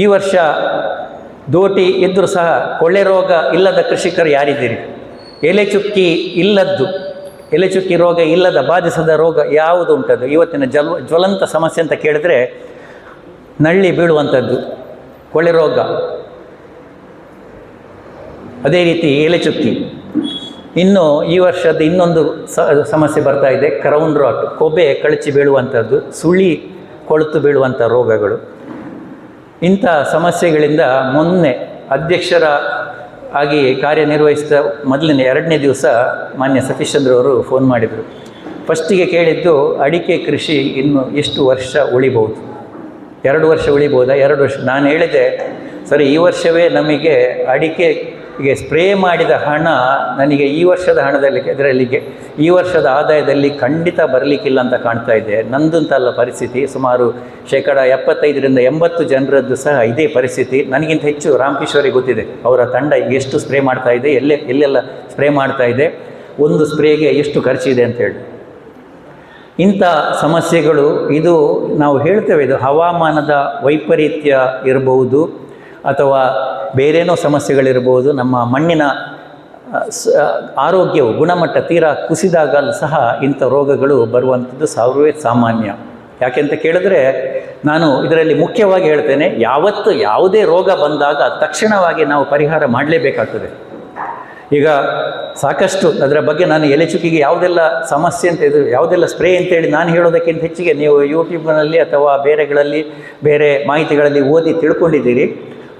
ಈ ವರ್ಷ ದೋಟಿ ಇದ್ದರೂ ಸಹ ಕೊಳ್ಳೆ ರೋಗ ಇಲ್ಲದ ಕೃಷಿಕರು ಯಾರಿದ್ದೀರಿ? ಎಲೆ ಚುಕ್ಕಿ ಇಲ್ಲದ್ದು, ಎಲೆ ಚುಕ್ಕಿ ರೋಗ ಇಲ್ಲದ ಬಾಧಿಸದ ರೋಗ ಯಾವುದು ಉಂಟದು? ಇವತ್ತಿನ ಜ್ವಲಂತ ಸಮಸ್ಯೆ ಅಂತ ಕೇಳಿದ್ರೆ ನಳ್ಳಿ ಬೀಳುವಂಥದ್ದು, ಕೊಳ್ಳೆ ರೋಗ, ಅದೇ ರೀತಿ ಎಲೆ ಚುಕ್ಕಿ. ಇನ್ನು ಈ ವರ್ಷದ ಇನ್ನೊಂದು ಸಮಸ್ಯೆ ಬರ್ತಾ ಇದೆ, ಕ್ರೌನ್ ರಾಟ್, ಕೊಬ್ಬೆ ಕಳಚಿ ಬೀಳುವಂಥದ್ದು, ಸುಳಿ ಕೊಳೆತು ಬೀಳುವಂಥ ರೋಗಗಳು. ಇಂಥ ಸಮಸ್ಯೆಗಳಿಂದ ಮೊನ್ನೆ ಅಧ್ಯಕ್ಷರ ಆಗಿ ಕಾರ್ಯನಿರ್ವಹಿಸಿದ ಮೊದಲಿನ 2ನೇ ದಿವಸ ಮಾನ್ಯ ಸತೀಶ್ ಚಂದ್ರವರು ಫೋನ್ ಮಾಡಿದರು. ಫಸ್ಟಿಗೆ ಕೇಳಿದ್ದು ಅಡಿಕೆ ಕೃಷಿ ಇನ್ನು ಎಷ್ಟು ವರ್ಷ ಉಳಿಬೋದು? 2 ವರ್ಷ ಉಳಿಬೋದಾ? 2 ವರ್ಷ. ನಾನು ಹೇಳಿದೆ, ಸರಿ, ಈ ವರ್ಷವೇ ನಮಗೆ ಅಡಿಕೆಗೆ ಸ್ಪ್ರೇ ಮಾಡಿದ ಹಣ ನನಗೆ ಈ ವರ್ಷದ ಹಣದಲ್ಲಿ ಇದರಲ್ಲಿಗೆ ಈ ವರ್ಷದ ಆದಾಯದಲ್ಲಿ ಖಂಡಿತ ಬರಲಿಕ್ಕಿಲ್ಲ ಅಂತ ಕಾಣ್ತಾ ಇದೆ. ನಂದಂತಲ್ಲ ಪರಿಸ್ಥಿತಿ, ಸುಮಾರು 75% ಜನರದ್ದು ಸಹ ಇದೇ ಪರಿಸ್ಥಿತಿ. ನನಗಿಂತ ಹೆಚ್ಚು ರಾಮಕಿಶೋರಿಗೆ ಗೊತ್ತಿದೆ, ಅವರ ತಂಡ ಎಷ್ಟು ಸ್ಪ್ರೇ ಮಾಡ್ತಾ ಇದೆ, ಎಲ್ಲೆಲ್ಲ ಸ್ಪ್ರೇ ಮಾಡ್ತಾ ಇದೆ, ಒಂದು ಸ್ಪ್ರೇಗೆ ಎಷ್ಟು ಖರ್ಚಿದೆ ಅಂತೇಳಿ. ಇಂಥ ಸಮಸ್ಯೆಗಳು, ಇದು ನಾವು ಹೇಳ್ತೇವೆ, ಇದು ಹವಾಮಾನದ ವೈಪರೀತ್ಯ ಇರಬಹುದು ಅಥವಾ ಬೇರೇನೋ ಸಮಸ್ಯೆಗಳಿರ್ಬೋದು. ನಮ್ಮ ಮಣ್ಣಿನ ಆರೋಗ್ಯವು ಗುಣಮಟ್ಟ ತೀರಾ ಕುಸಿದಾಗಲೂ ಸಹ ಇಂಥ ರೋಗಗಳು ಬರುವಂಥದ್ದು ಸರ್ವೇ ಸಾಮಾನ್ಯ. ಯಾಕೆಂತ ಕೇಳಿದ್ರೆ, ನಾನು ಇದರಲ್ಲಿ ಮುಖ್ಯವಾಗಿ ಹೇಳ್ತೇನೆ, ಯಾವುದೇ ರೋಗ ಬಂದಾಗ ತಕ್ಷಣವಾಗಿ ನಾವು ಪರಿಹಾರ ಮಾಡಲೇಬೇಕಾಗ್ತದೆ. ಈಗ ಸಾಕಷ್ಟು ಅದರ ಬಗ್ಗೆ ನಾನು ಎಲೆ ಚುಕ್ಕಿಗೆ ಯಾವುದೆಲ್ಲ ಸಮಸ್ಯೆ ಅಂತ ಇದು ಯಾವುದೆಲ್ಲ ಸ್ಪ್ರೇ ಅಂತೇಳಿ ನಾನು ಹೇಳೋದಕ್ಕಿಂತ ಹೆಚ್ಚಿಗೆ ನೀವು ಯೂಟ್ಯೂಬ್ನಲ್ಲಿ ಅಥವಾ ಬೇರೆ ಮಾಹಿತಿಗಳಲ್ಲಿ ಓದಿ ತಿಳ್ಕೊಂಡಿದ್ದೀರಿ.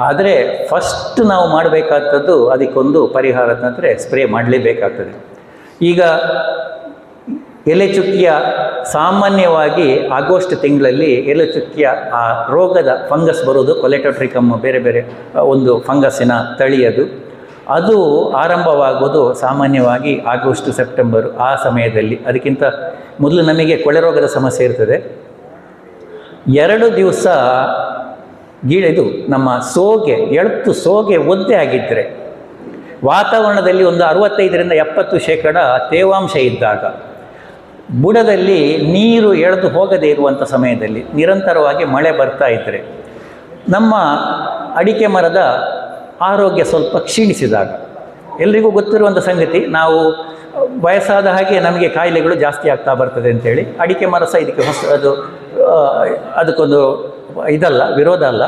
ಆದರೆ ಫಸ್ಟ್ ನಾವು ಮಾಡಬೇಕಾದದ್ದು ಅದಕ್ಕೊಂದು ಪರಿಹಾರ ಅಂತಂದರೆ ಸ್ಪ್ರೇ ಮಾಡಲೇಬೇಕಾಗ್ತದೆ. ಈಗ ಎಲೆ ಚುಕ್ಕಿಯ ಸಾಮಾನ್ಯವಾಗಿ ಆಗಸ್ಟ್ ತಿಂಗಳಲ್ಲಿ ಎಲೆ ಚುಕ್ಕಿಯ ಆ ರೋಗದ ಫಂಗಸ್ ಬರೋದು, ಕೊಲೆಟೋಟ್ರಿಕಮ್ ಬೇರೆ ಒಂದು ಫಂಗಸ್ಸಿನ ತಳಿಯದು. ಅದು ಆರಂಭವಾಗೋದು ಸಾಮಾನ್ಯವಾಗಿ ಆಗಸ್ಟ್ ಸೆಪ್ಟೆಂಬರು ಆ ಸಮಯದಲ್ಲಿ. ಅದಕ್ಕಿಂತ ಮೊದಲು ನಮಗೆ ಕೊಳೆ ರೋಗದ ಸಮಸ್ಯೆ ಇರ್ತದೆ. 2 ದಿವಸ ಇದು ನಮ್ಮ ಎಳತು ಸೋಗೆ ಒದ್ದೆ ಆಗಿದ್ದರೆ, ವಾತಾವರಣದಲ್ಲಿ ಒಂದು 65-70% ತೇವಾಂಶ ಇದ್ದಾಗ, ಬುಡದಲ್ಲಿ ನೀರು ಎಳೆದು ಹೋಗದೇ ಇರುವಂಥ ಸಮಯದಲ್ಲಿ, ನಿರಂತರವಾಗಿ ಮಳೆ ಬರ್ತಾ ಇದ್ದರೆ, ನಮ್ಮ ಅಡಿಕೆ ಮರದ ಆರೋಗ್ಯ ಸ್ವಲ್ಪ ಕ್ಷೀಣಿಸಿದಾಗ, ಎಲ್ರಿಗೂ ಗೊತ್ತಿರುವಂಥ ಸಂಗತಿ, ನಾವು ವಯಸ್ಸಾದ ಹಾಗೆ ನಮಗೆ ಕಾಯಿಲೆಗಳು ಜಾಸ್ತಿ ಆಗ್ತಾ ಬರ್ತದೆ ಅಂತೇಳಿ. ಅಡಿಕೆ ಮರ ಸಹ ಇದಕ್ಕೆ ಅದಕ್ಕೊಂದು ಇದಲ್ಲ, ವಿರೋಧ ಅಲ್ಲ.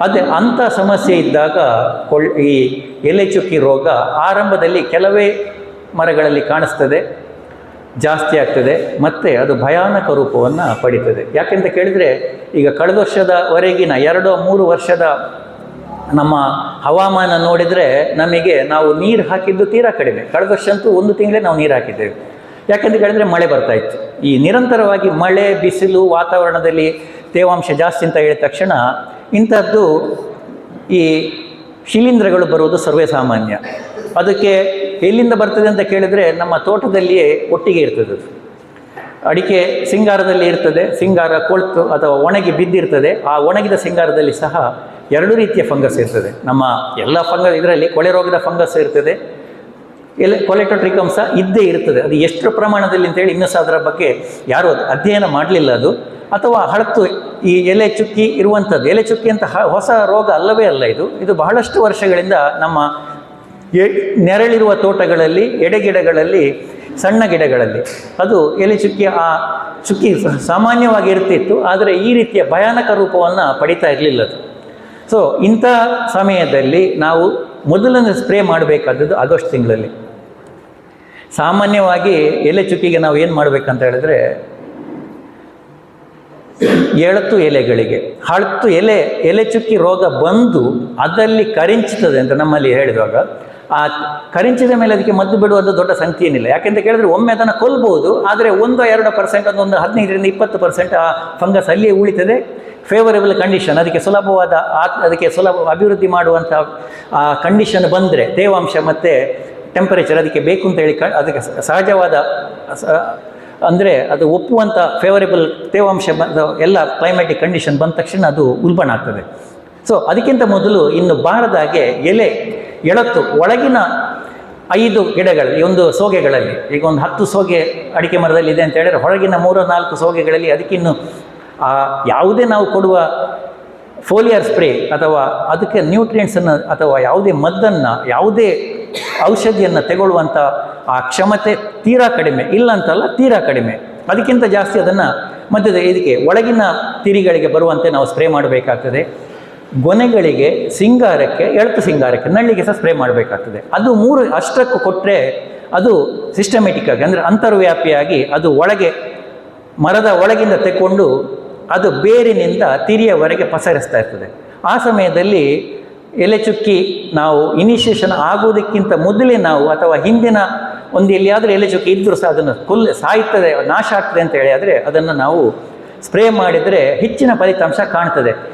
ಅದೇ ಅಂಥ ಸಮಸ್ಯೆ ಇದ್ದಾಗ ಈ ಎಲೆ ಚುಕ್ಕಿ ರೋಗ ಆರಂಭದಲ್ಲಿ ಕೆಲವೇ ಮರಗಳಲ್ಲಿ ಕಾಣಿಸ್ತದೆ, ಜಾಸ್ತಿ ಆಗ್ತದೆ, ಮತ್ತು ಅದು ಭಯಾನಕ ರೂಪವನ್ನು ಪಡೀತದೆ. ಯಾಕೆಂತ ಕೇಳಿದರೆ, ಈಗ ಕಳೆದ ವರ್ಷದವರೆಗಿನ 2-3 ವರ್ಷದ ನಮ್ಮ ಹವಾಮಾನ ನೋಡಿದರೆ ನಮಗೆ ನಾವು ನೀರು ಹಾಕಿದ್ದು ತೀರಾ ಕಡಿಮೆ. ಕಳೆದ ವರ್ಷ ಅಂತೂ 1 ತಿಂಗಳೇ ನಾವು ನೀರು ಹಾಕಿದ್ದೇವೆ. ಯಾಕೆಂತ ಕೇಳಿದರೆ ಮಳೆ ಬರ್ತಾಯಿತ್ತು. ಈ ನಿರಂತರವಾಗಿ ಮಳೆ, ಬಿಸಿಲು, ವಾತಾವರಣದಲ್ಲಿ ತೇವಾಂಶ ಜಾಸ್ತಿ ಅಂತ ಹೇಳಿದ ತಕ್ಷಣ ಇಂಥದ್ದು ಈ ಶಿಲೀಂಧ್ರಗಳು ಬರುವುದು ಸರ್ವೇ ಸಾಮಾನ್ಯ. ಅದಕ್ಕೆ ಎಲ್ಲಿಂದ ಬರ್ತದೆ ಅಂತ ಕೇಳಿದರೆ, ನಮ್ಮ ತೋಟದಲ್ಲಿಯೇ ಒಟ್ಟಿಗೆ ಇರ್ತದೆ. ಅಡಿಕೆ ಸಿಂಗಾರದಲ್ಲಿ ಇರ್ತದೆ, ಸಿಂಗಾರ ಕೊಳ್ತು ಅಥವಾ ಒಣಗಿ ಬಿದ್ದಿರ್ತದೆ. ಆ ಒಣಗಿದ ಸಿಂಗಾರದಲ್ಲಿ ಸಹ 2 ರೀತಿಯ ಫಂಗಸ್ ಇರ್ತದೆ. ನಮ್ಮ ಎಲ್ಲ ಇದರಲ್ಲಿ ಕೊಳೆ ರೋಗದ ಫಂಗಸ್ ಇರ್ತದೆ, ಕೊಲೆಟೋಟ್ರಿಕಮ್ ಸಹ ಇದ್ದೇ ಇರ್ತದೆ. ಅದು ಎಷ್ಟು ಪ್ರಮಾಣದಲ್ಲಿ ಅಂತೇಳಿ ಇನ್ನೂ ಸಹ ಅದರ ಬಗ್ಗೆ ಯಾರೂ ಅಧ್ಯಯನ ಮಾಡಲಿಲ್ಲ. ಅದು ಅಥವಾ ಹಳತು ಈ ಎಲೆ ಚುಕ್ಕಿ ಇರುವಂಥದ್ದು, ಎಲೆ ಚುಕ್ಕಿ ಅಂತ ಹೊಸ ರೋಗ ಅಲ್ಲವೇ ಅಲ್ಲ. ಇದು ಬಹಳಷ್ಟು ವರ್ಷಗಳಿಂದ ನಮ್ಮ ನೆರಳಿರುವ ತೋಟಗಳಲ್ಲಿ, ಎಡೆಗಿಡಗಳಲ್ಲಿ, ಸಣ್ಣ ಗಿಡಗಳಲ್ಲಿ ಅದು ಎಲೆ ಚುಕ್ಕಿಯ ಆ ಚುಕ್ಕಿ ಸಾಮಾನ್ಯವಾಗಿ ಇರ್ತಿತ್ತು. ಆದರೆ ಈ ರೀತಿಯ ಭಯಾನಕ ರೂಪವನ್ನು ಪಡಿತಾ ಇರಲಿಲ್ಲ ಅದು. ಸೊ ಇಂಥ ಸಮಯದಲ್ಲಿ ನಾವು ಮೊದಲನೇ ಸ್ಪ್ರೇ ಮಾಡಬೇಕಾದದ್ದು ಆಗಸ್ಟ್ ತಿಂಗಳಲ್ಲಿ. ಸಾಮಾನ್ಯವಾಗಿ ಎಲೆ ಚುಕ್ಕಿಗೆ ನಾವು ಏನು ಮಾಡಬೇಕಂತ ಹೇಳಿದ್ರೆ, ಎಳತು ಎಲೆಗಳಿಗೆ ಹಳತು ಎಲೆ ಚುಕ್ಕಿ ರೋಗ ಬಂದು ಅದಲ್ಲಿ ಕರಿಂಚುತ್ತದೆ ಅಂತ ನಮ್ಮಲ್ಲಿ ಹೇಳಿದಾಗ, ಆ ಕರಿಂಚಿದ ಮೇಲೆ ಅದಕ್ಕೆ ಮದ್ದು ಬಿಡುವುದು ದೊಡ್ಡ ಸಂಖ್ಯೆ ಏನಿಲ್ಲ. ಯಾಕೆಂತ ಕೇಳಿದ್ರೆ ಒಮ್ಮೆ ಅದನ್ನು ಕೊಲ್ಬೋದು, ಆದರೆ 1-2%, ಒಂದು 15-20% ಆ ಫಂಗಸ್ ಅಲ್ಲಿಯೇ ಉಳಿತದೆ. ಫೇವರೇಬಲ್ ಕಂಡೀಷನ್, ಅದಕ್ಕೆ ಸುಲಭ ಅಭಿವೃದ್ಧಿ ಮಾಡುವಂಥ ಆ ಕಂಡೀಷನ್ ಬಂದರೆ, ತೇವಾಂಶ ಮತ್ತು ಟೆಂಪರೇಚರ್ ಅದಕ್ಕೆ ಬೇಕು ಅಂತೇಳಿ ಅದಕ್ಕೆ ಸಹಜವಾದ ಅಂದರೆ ಅದು ಒಪ್ಪುವಂಥ ಫೇವರೇಬಲ್ ತೇವಾಂಶ ಎಲ್ಲ ಕ್ಲೈಮ್ಯಾಟಿಕ್ ಕಂಡೀಷನ್ ಬಂದ ತಕ್ಷಣ ಅದು ಉಲ್ಬಣ ಆಗ್ತದೆ. ಸೊ ಅದಕ್ಕಿಂತ ಮೊದಲು ಇನ್ನು ಬಾರದಾಗೆ ಎಳತು ಒಳಗಿನ 5 ಗಿಡಗಳಲ್ಲಿ, ಒಂದು ಸೋಗೆಗಳಲ್ಲಿ, ಈಗ ಒಂದು 10 ಸೋಗೆ ಅಡಿಕೆ ಮರದಲ್ಲಿ ಇದೆ ಅಂತ ಹೇಳಿದ್ರೆ, ಹೊರಗಿನ 3-4 ಸೋಗೆಗಳಲ್ಲಿ ಅದಕ್ಕಿನ್ನು ಯಾವುದೇ ನಾವು ಕೊಡುವ ಫೋಲಿಯರ್ ಸ್ಪ್ರೇ ಅಥವಾ ಅದಕ್ಕೆ ನ್ಯೂಟ್ರಿಯೆಂಟ್ಸನ್ನು ಅಥವಾ ಯಾವುದೇ ಮದ್ದನ್ನು, ಯಾವುದೇ ಔಷಧಿಯನ್ನು ತಗೊಳ್ಳುವಂಥ ಆ ಕ್ಷಮತೆ ತೀರಾ ಕಡಿಮೆ, ಇಲ್ಲ ಅಂತಲ್ಲ ತೀರಾ ಕಡಿಮೆ. ಅದಕ್ಕಿಂತ ಜಾಸ್ತಿ ಅದನ್ನು ಮಧ್ಯದ ಇದಕ್ಕೆ ಒಳಗಿನ ತಿರಿಗಳಿಗೆ ಬರುವಂತೆ ನಾವು ಸ್ಪ್ರೇ ಮಾಡಬೇಕಾಗ್ತದೆ. ಗೊನೆಗಳಿಗೆ, ಸಿಂಗಾರಕ್ಕೆ, ಎಳ್ತು ಸಿಂಗಾರಕ್ಕೆ, ನಳ್ಳಿಗೆ ಸಹ ಸ್ಪ್ರೇ ಮಾಡಬೇಕಾಗ್ತದೆ. ಅದು 3 ಅಷ್ಟಕ್ಕೂ ಕೊಟ್ಟರೆ ಅದು ಸಿಸ್ಟಮೆಟಿಕ್ ಆಗಿ, ಅಂದರೆ ಅಂತರ್ವ್ಯಾಪಿಯಾಗಿ ಅದು ಒಳಗೆ ಮರದ ಒಳಗಿಂದ ತೆಕ್ಕೊಂಡು ಅದು ಬೇರಿನಿಂದ ತಿರಿಯವರೆಗೆ ಪಸರಿಸ್ತಾ ಇರ್ತದೆ. ಆ ಸಮಯದಲ್ಲಿ ಎಲೆ ಚುಕ್ಕಿ ನಾವು ಇನಿಷಿಯೇಷನ್ ಆಗುವುದಕ್ಕಿಂತ ಮೊದಲೇ ನಾವು, ಅಥವಾ ಹಿಂದಿನ ಒಂದು ಎಲ್ಲಿಯಾದರೂ ಎಲೆ ಚುಕ್ಕಿ ಇದ್ದರೂ ಸಹ ಅದನ್ನು ಸಾಯ್ತದೆ, ನಾಶ ಆಗ್ತದೆ ಅಂತ ಹೇಳಿ ಆದರೆ ಅದನ್ನು ನಾವು ಸ್ಪ್ರೇ ಮಾಡಿದರೆ ಹೆಚ್ಚಿನ ಫಲಿತಾಂಶ ಕಾಣ್ತದೆ.